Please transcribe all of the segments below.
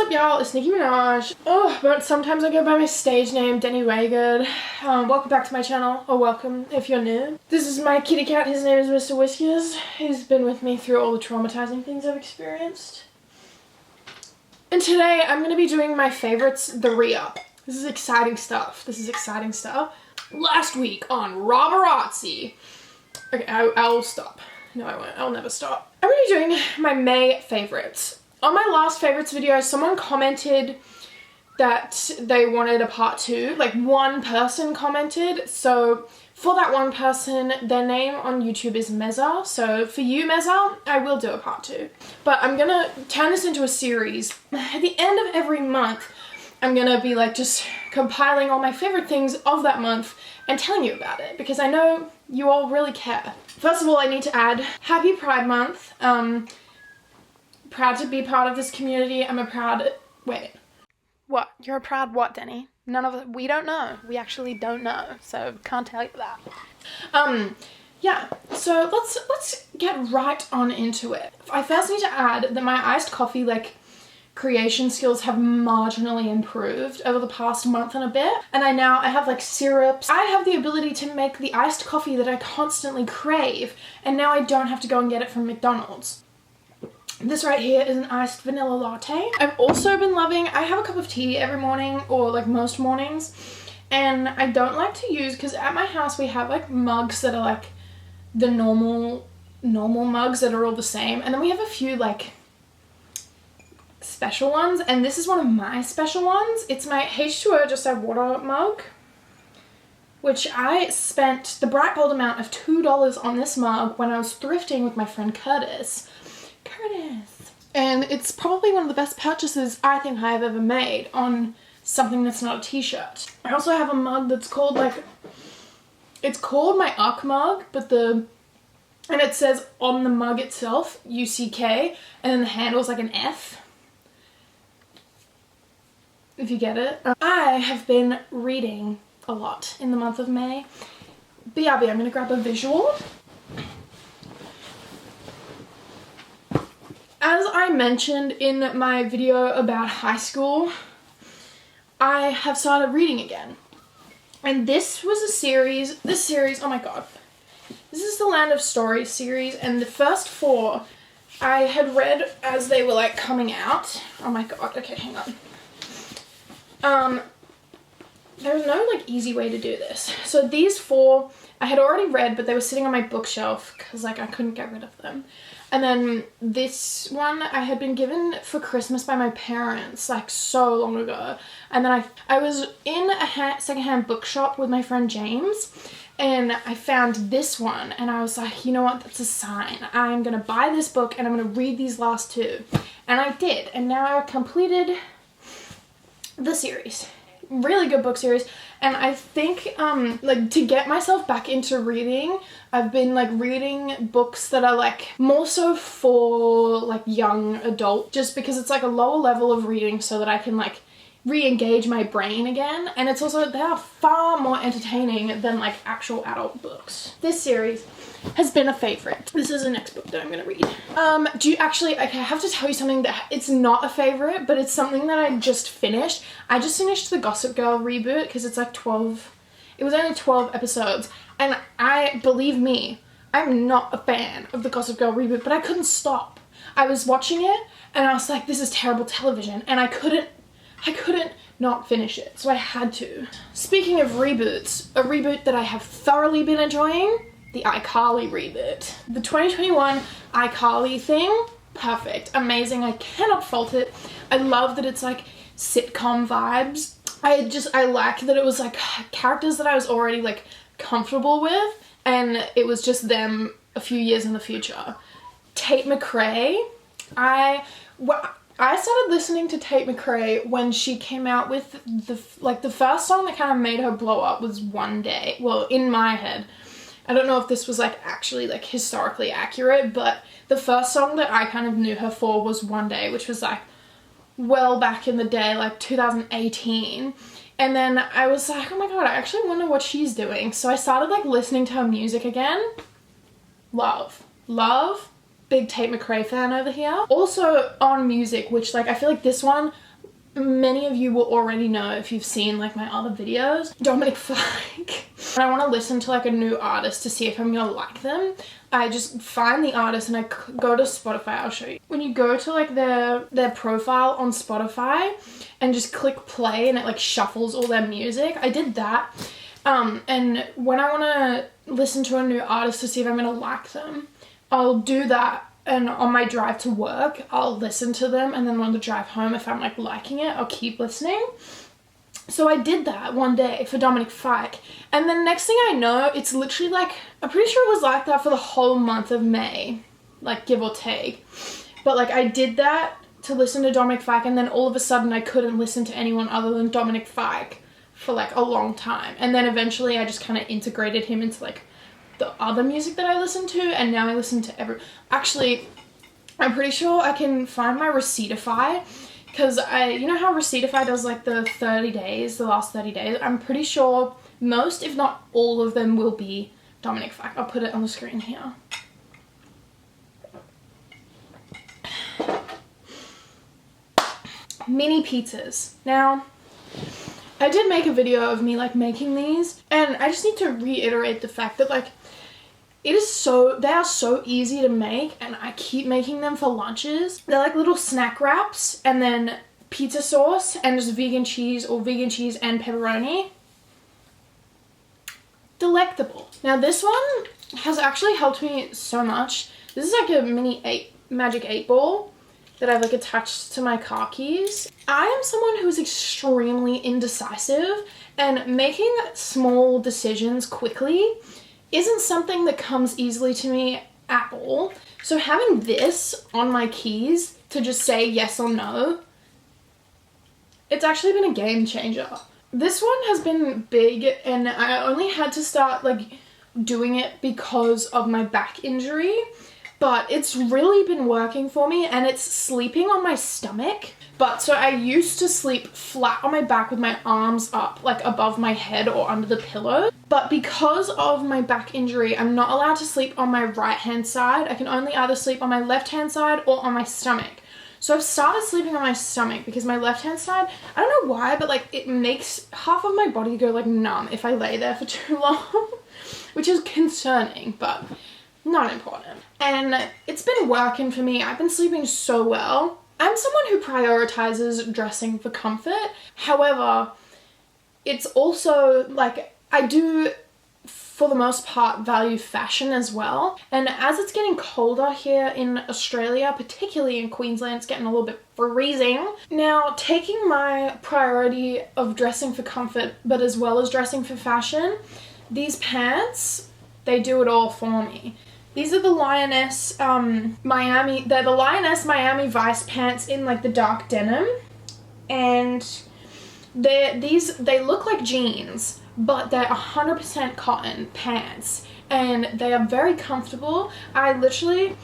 up, y'all? It's Nicki Minaj. Oh, but sometimes I go by my stage name, Deni. Welcome back to my channel, or welcome if you're new. This is my kitty cat. His name is Mr. Whiskers. He's been with me through all the traumatizing things I've experienced. And today I'm going to be doing my favorites, the re-up. This is exciting stuff. Last week on Robberazzi. Okay, I'll stop. No, I won't. I'll never stop. I'm going to be doing my May favorites. On my last favorites video, someone commented that they wanted a part 2. Like, one person commented. So for that one person, their name on YouTube is Meza. So for you, Meza, I will do a part 2. But I'm going to turn this into a series. At the end of every month, I'm going to be like just compiling all my favorite things of that month and telling you about it, because I know you all really care. First of all, I need to add Happy Pride Month. Proud to be part of this community. I'm a proud... Wait. What? You're a proud what, Deni? None of it. We don't know. We actually don't know. So can't tell you that. Yeah. So let's get right on into it. I first need to add that my iced coffee, like, creation skills have marginally improved over the past month and a bit. And I have like syrups. I have the ability to make the iced coffee that I constantly crave. And now I don't have to go and get it from McDonald's. This right here is an iced vanilla latte. I've also been loving, I have a cup of tea every morning, or like most mornings, and I don't like to use, because at my house we have like mugs that are like the normal mugs that are all the same, and then we have a few like special ones, and this is one of my special ones. It's my H2O Just Add Water mug, which I spent the bright bold amount of $2 on this mug when I was thrifting with my friend Curtis. And it's probably one of the best purchases I think I have ever made on something that's not a t-shirt. I also have a mug that's called like, it's called my UCK mug, but and it says on the mug itself, UCK, and then the handle's like an F, if you get it. I have been reading a lot in the month of May. BRB, I'm gonna grab a visual. As I mentioned in my video about high school, I have started reading again. And this was a series, oh my god. This is the Land of Stories series, and the first 4 I had read as they were like coming out. Oh my god, okay, hang on. There's no like easy way to do this. So these 4 I had already read, but they were sitting on my bookshelf because like I couldn't get rid of them. And then this one I had been given for Christmas by my parents like so long ago. And then I was in a secondhand bookshop with my friend James, and I found this one, and I was like, you know what, that's a sign. I'm gonna buy this book and I'm gonna read these last 2. And I did, and now I completed the series. Really good book series. And I think like to get myself back into reading, I've been like reading books that are like more so for like young adult, just because it's like a lower level of reading so that I can like re-engage my brain again. And it's also, they are far more entertaining than like actual adult books. This series has been a favorite. This is the next book that I'm gonna read. Okay, I have to tell you something that it's not a favorite, but it's something that I just finished. I just finished the Gossip Girl reboot because it's like 12, it was only 12 episodes. And believe me, I'm not a fan of the Gossip Girl reboot, but I couldn't stop. I was watching it and I was like, this is terrible television, and I couldn't not finish it, so I had to. Speaking of reboots, a reboot that I have thoroughly been enjoying, the iCarly reboot. The 2021 iCarly thing, perfect, amazing, I cannot fault it. I love that it's like sitcom vibes. I like that it was like characters that I was already like comfortable with, and it was just them a few years in the future. Tate McRae, I started listening to Tate McRae when she came out with the first song that kind of made her blow up was One Day. Well, in my head. I don't know if this was like actually like historically accurate, but the first song that I kind of knew her for was One Day, which was like well back in the day, like 2018. And then I was like, oh my god, I actually wonder what she's doing. So I started like listening to her music again. Love. Big Tate McRae fan over here. Also on music, which like I feel like this one many of you will already know if you've seen like my other videos, Dominic Fike. When I want to listen to like a new artist to see if I'm gonna like them, I just find the artist and I go to Spotify. I'll show you. When you go to like their profile on Spotify and just click play and it like shuffles all their music, I did that. And when I want to listen to a new artist to see if I'm gonna like them, I'll do that. And on my drive to work, I'll listen to them, and then on the drive home, if I'm like liking it, I'll keep listening. So I did that one day for Dominic Fike, and then next thing I know, it's literally like, I'm pretty sure it was like that for the whole month of May, like give or take. But like I did that to listen to Dominic Fike, and then all of a sudden I couldn't listen to anyone other than Dominic Fike for like a long time. And then eventually I just kind of integrated him into like the other music that I listen to, and now I listen to actually, I'm pretty sure I can find my Receiptify, because you know how Receiptify does like the 30 days, the last 30 days? I'm pretty sure most, if not all of them, will be Dominic Fike. I'll put it on the screen here. Mini pizzas. Now, I did make a video of me like making these, and I just need to reiterate the fact that like they are so easy to make, and I keep making them for lunches. They're like little snack wraps, and then pizza sauce, and just vegan cheese or vegan cheese and pepperoni. Delectable. Now this one has actually helped me so much. This is like a mini magic 8 ball that I've like attached to my car keys. I am someone who's extremely indecisive, and making small decisions quickly isn't something that comes easily to me at all. So having this on my keys to just say yes or no, it's actually been a game changer. This one has been big, and I only had to start like doing it because of my back injury, but it's really been working for me, and it's sleeping on my stomach. But so I used to sleep flat on my back with my arms up, like above my head or under the pillow. But because of my back injury, I'm not allowed to sleep on my right hand side. I can only either sleep on my left hand side or on my stomach. So I've started sleeping on my stomach because my left hand side, I don't know why, but like it makes half of my body go like numb if I lay there for too long, which is concerning, but not important. And it's been working for me. I've been sleeping so well. I'm someone who prioritizes dressing for comfort. However, it's also like I do, for the most part, value fashion as well. And as it's getting colder here in Australia, particularly in Queensland, it's getting a little bit freezing. Now, taking my priority of dressing for comfort, but as well as dressing for fashion, these pants, they do it all for me. These are the Lioness Miami, they're the Lioness Miami Vice pants in like the dark denim. And they look like jeans, but they're 100% cotton pants, and they are very comfortable. I literally,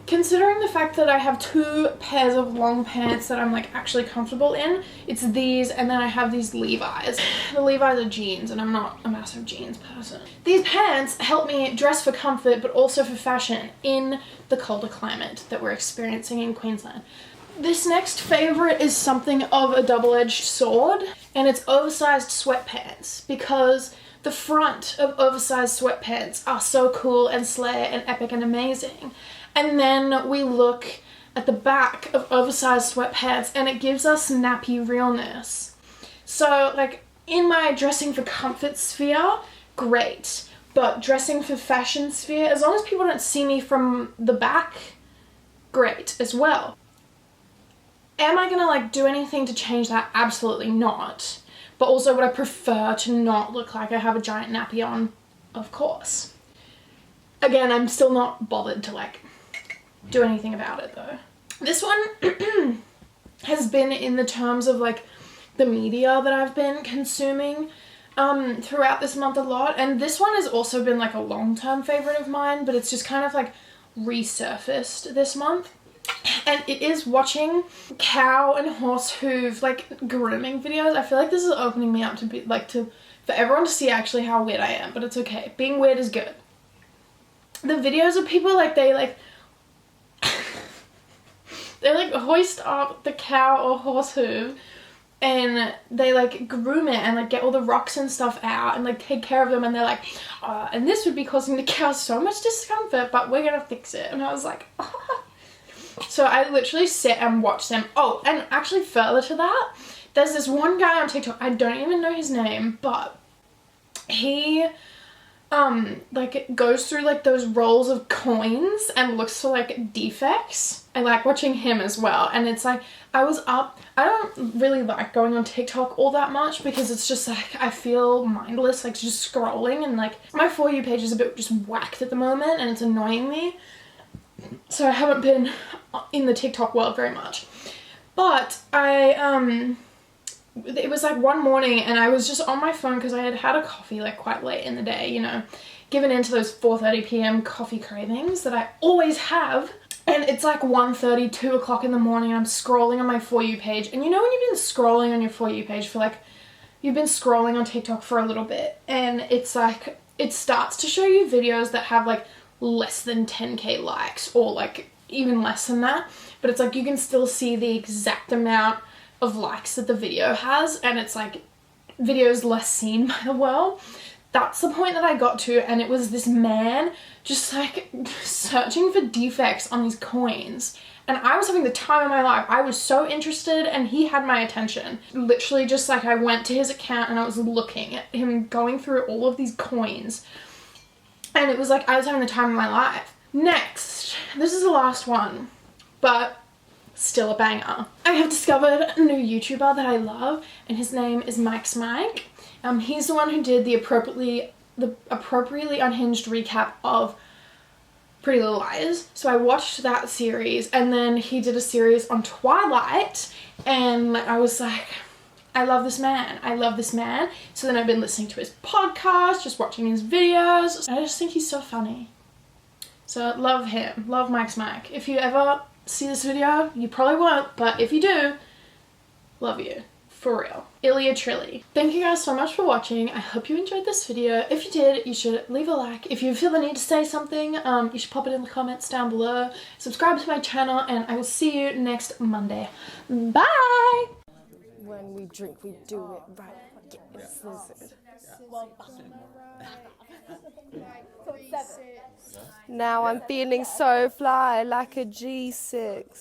considering the fact that I have 2 pairs of long pants that I'm like actually comfortable in, it's these, and then I have these Levi's. The Levi's are jeans, and I'm not a massive jeans person. These pants help me dress for comfort, but also for fashion in the colder climate that we're experiencing in Queensland. This next favorite is something of a double-edged sword, and it's oversized sweatpants, because the front of oversized sweatpants are so cool and slay and epic and amazing. And then we look at the back of oversized sweatpants, and it gives us nappy realness. So like in my dressing for comfort sphere, great. But dressing for fashion sphere, as long as people don't see me from the back, great as well. Am I gonna like do anything to change that? Absolutely not. But also would I prefer to not look like I have a giant nappy on? Of course. Again, I'm still not bothered to like do anything about it though. This one has been in the terms of like the media that I've been consuming throughout this month a lot, and this one has also been like a long-term favorite of mine, but it's just kind of like resurfaced this month. And it is watching cow and horse hoof like grooming videos. I feel like this is opening me up to be like for everyone to see actually how weird I am, but it's okay. Being weird is good. The videos of people like they They like hoist up the cow or horse hoof and they like groom it and like get all the rocks and stuff out and like take care of them, and they're like, and this would be causing the cow so much discomfort, but we're gonna fix it. And I was like, oh. So I literally sit and watch them. Oh, and actually further to that, there's this one guy on TikTok, I don't even know his name, but he like goes through like those rolls of coins and looks for like defects. I like watching him as well, and it's like I don't really like going on TikTok all that much because it's just like I feel mindless like just scrolling, and like my For You page is a bit just whacked at the moment and it's annoying me, so I haven't been in the TikTok world very much. But it was like one morning and I was just on my phone because I had had a coffee like quite late in the day, you know, given into those 4:30 p.m. coffee cravings that I always have. And it's like 1:30, 2 o'clock in the morning and I'm scrolling on my For You page. And you know when you've been scrolling on your For You page for like, you've been scrolling on TikTok for a little bit and it's like, it starts to show you videos that have like less than 10k likes or like even less than that. But it's like you can still see the exact amount of likes that the video has, and it's like videos less seen by the world. That's the point that I got to, and it was this man just like searching for defects on these coins, and I was having the time of my life. I was so interested and he had my attention. Literally just like I went to his account and I was looking at him going through all of these coins, and it was like I was having the time of my life. Next, this is the last one, but still a banger. I have discovered a new YouTuber that I love, and his name is Mike's Mike. He's the one who did the appropriately unhinged recap of Pretty Little Liars. So I watched that series, and then he did a series on Twilight, and I was like, I love this man. I love this man. So then I've been listening to his podcast, just watching his videos. I just think he's so funny. So love him. Love Mike's Mike. If you ever see this video, you probably won't, but if you do, love you. For real. Ilya Trilly. Thank you guys so much for watching. I hope you enjoyed this video. If you did, you should leave a like. If you feel the need to say something, you should pop it in the comments down below. Subscribe to my channel, and I will see you next Monday. Bye! When we drink, we do it right. Yes, listen. Now I'm feeling so fly like a G6.